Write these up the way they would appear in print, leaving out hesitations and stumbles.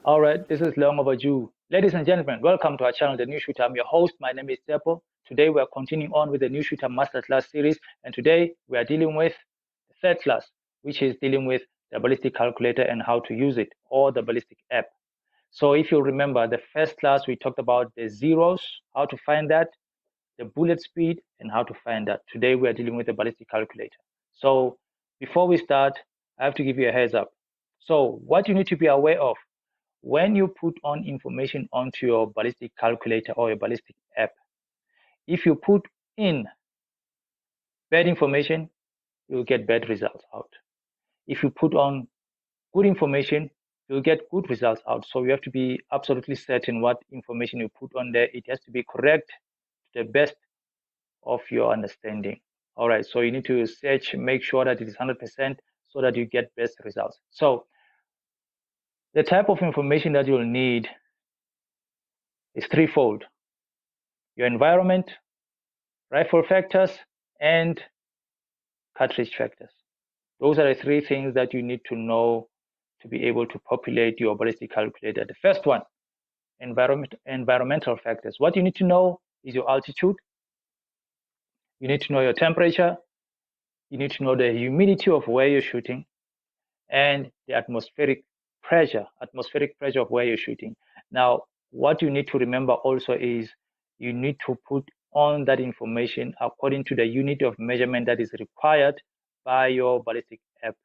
All right, this is long overdue. Ladies and gentlemen, welcome to our channel, The New Shooter. I'm your host. My name is Tepo. Today we are continuing on with the New Shooter Masterclass series, and today we are dealing with the third class, which is dealing with the ballistic calculator and how to use it, or the ballistic app. So if you remember, the first class we talked about the zeros, how to find that, the bullet speed, and how to find that. Today we are dealing with the ballistic calculator. So before we start, I have to give you a heads up. So what you need to be aware of when you put on information onto your ballistic calculator or your ballistic app, if you put in bad information, you'll get bad results out. If you put on good information, you'll get good results out. So you have to be absolutely certain what information you put on there. It has to be correct to the best of your understanding. All right, so you need to search, make sure that it is 100% so that you get best results. So the type of information that you'll need is threefold: your environment, rifle factors, and cartridge factors. Those are the three things that you need to know to be able to populate your ballistic calculator. The first one, environmental factors. What you need to know is your altitude. You need to know your temperature. You need to know the humidity of where you're shooting and the atmospheric pressure of where you're shooting. Now, what you need to remember also is you need to put on that information according to the unit of measurement that is required by your ballistic app.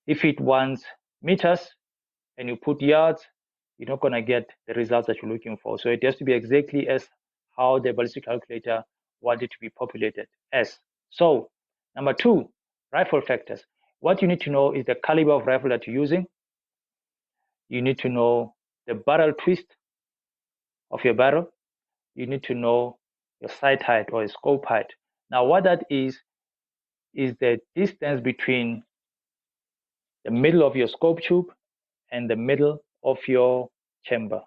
If it wants meters and you put yards, you're not going to get the results that you're looking for. So it has to be exactly as how the ballistic calculator wanted to be populated as. So number two, rifle factors. What you need to know is the caliber of rifle that you're using. You need to know the barrel twist of your barrel. You need to know your sight height or your scope height. Now, what that is the distance between the middle of your scope tube and the middle of your chamber.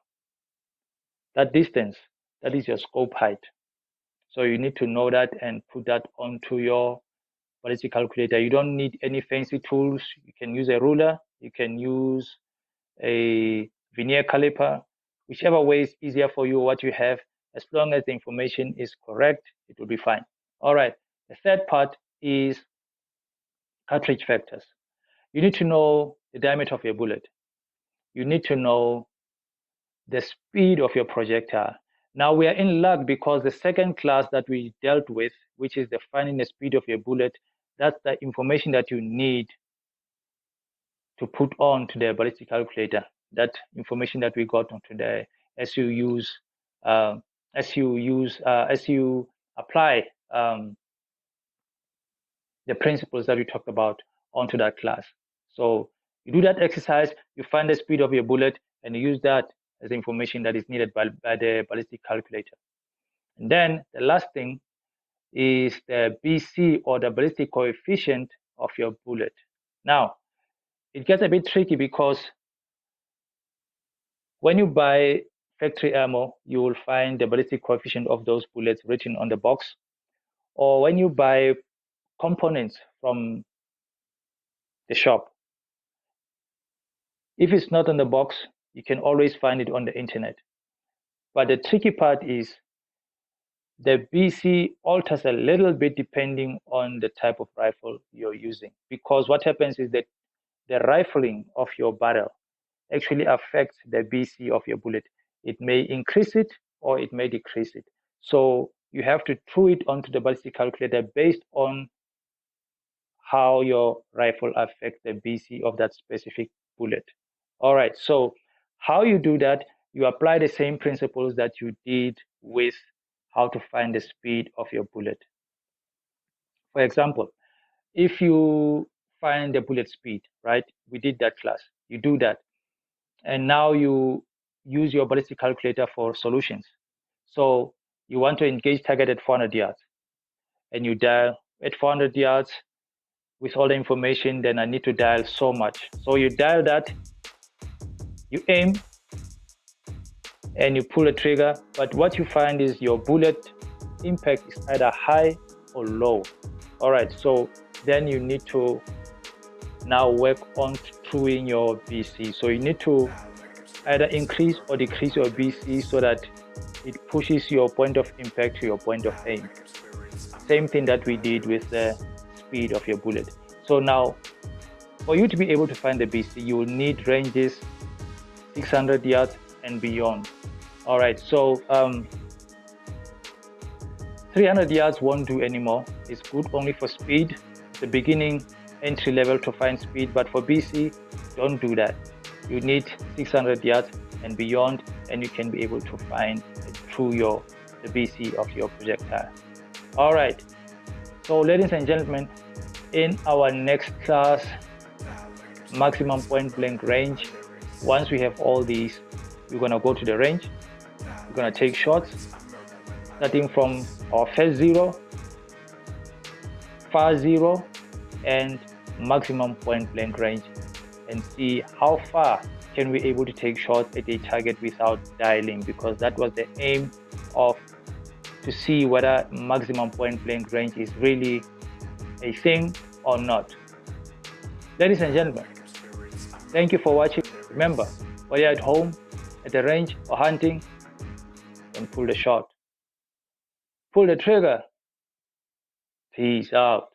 That distance, that is your scope height. So you need to know that and put that onto your ballistic calculator. You don't need any fancy tools. You can use a ruler. You can use a vernier caliper, whichever way is easier for you, what you have. As long as the information is correct, it will be fine. All right. The third part is cartridge factors. You need to know the diameter of your bullet. You need to know the speed of your projectile. Now we are in luck because the second class that we dealt with, which is defining the speed of your bullet, that's the information that you need to put on to the ballistic calculator. That information that we got on today, as you apply the principles that we talked about onto that class. So you do that exercise, you find the speed of your bullet, and you use that as information that is needed by the ballistic calculator. And then the last thing is the BC, or the ballistic coefficient of your bullet. Now, it gets a bit tricky because when you buy factory ammo, you will find the ballistic coefficient of those bullets written on the box. Or when you buy components from the shop, if it's not on the box, you can always find it on the internet. But the tricky part is the BC alters a little bit depending on the type of rifle you're using. Because what happens is that the rifling of your barrel actually affects the BC of your bullet. It may increase it or it may decrease it. So you have to throw it onto the ballistic calculator based on how your rifle affects the BC of that specific bullet. All right, so how you do that, you apply the same principles that you did with how to find the speed of your bullet. For example, if you find the bullet speed, right? We did that class. You do that. And now you use your ballistic calculator for solutions. So you want to engage target at 400 yards. And you dial at 400 yards with all the information, then I need to dial so much. So you dial that, you aim, and you pull the trigger. But what you find is your bullet impact is either high or low. All right, so then you need to now work on truing your BC. So you need to either increase or decrease your BC so that it pushes your point of impact to your point of aim. Same thing that we did with the speed of your bullet. So now, for you to be able to find the BC, you will need ranges 600 yards and beyond. All right, so 300 yards won't do anymore. It's good only for speed, the beginning entry level to find speed, but for BC, don't do that. You need 600 yards and beyond, and you can be able to find through the BC of your projectile. All right, so ladies and gentlemen, in our next class, maximum point blank range, once we have all these, we're gonna go to the range, we're gonna take shots, starting from our first zero, far zero, and maximum point blank range, and see how far can we able to take shots at a target without dialing, because that was the aim of to see whether maximum point blank range is really a thing or not. Ladies and gentlemen, thank you for watching. Remember, while you're at home, at the range or hunting, don't pull the shot. Pull the trigger. Peace out.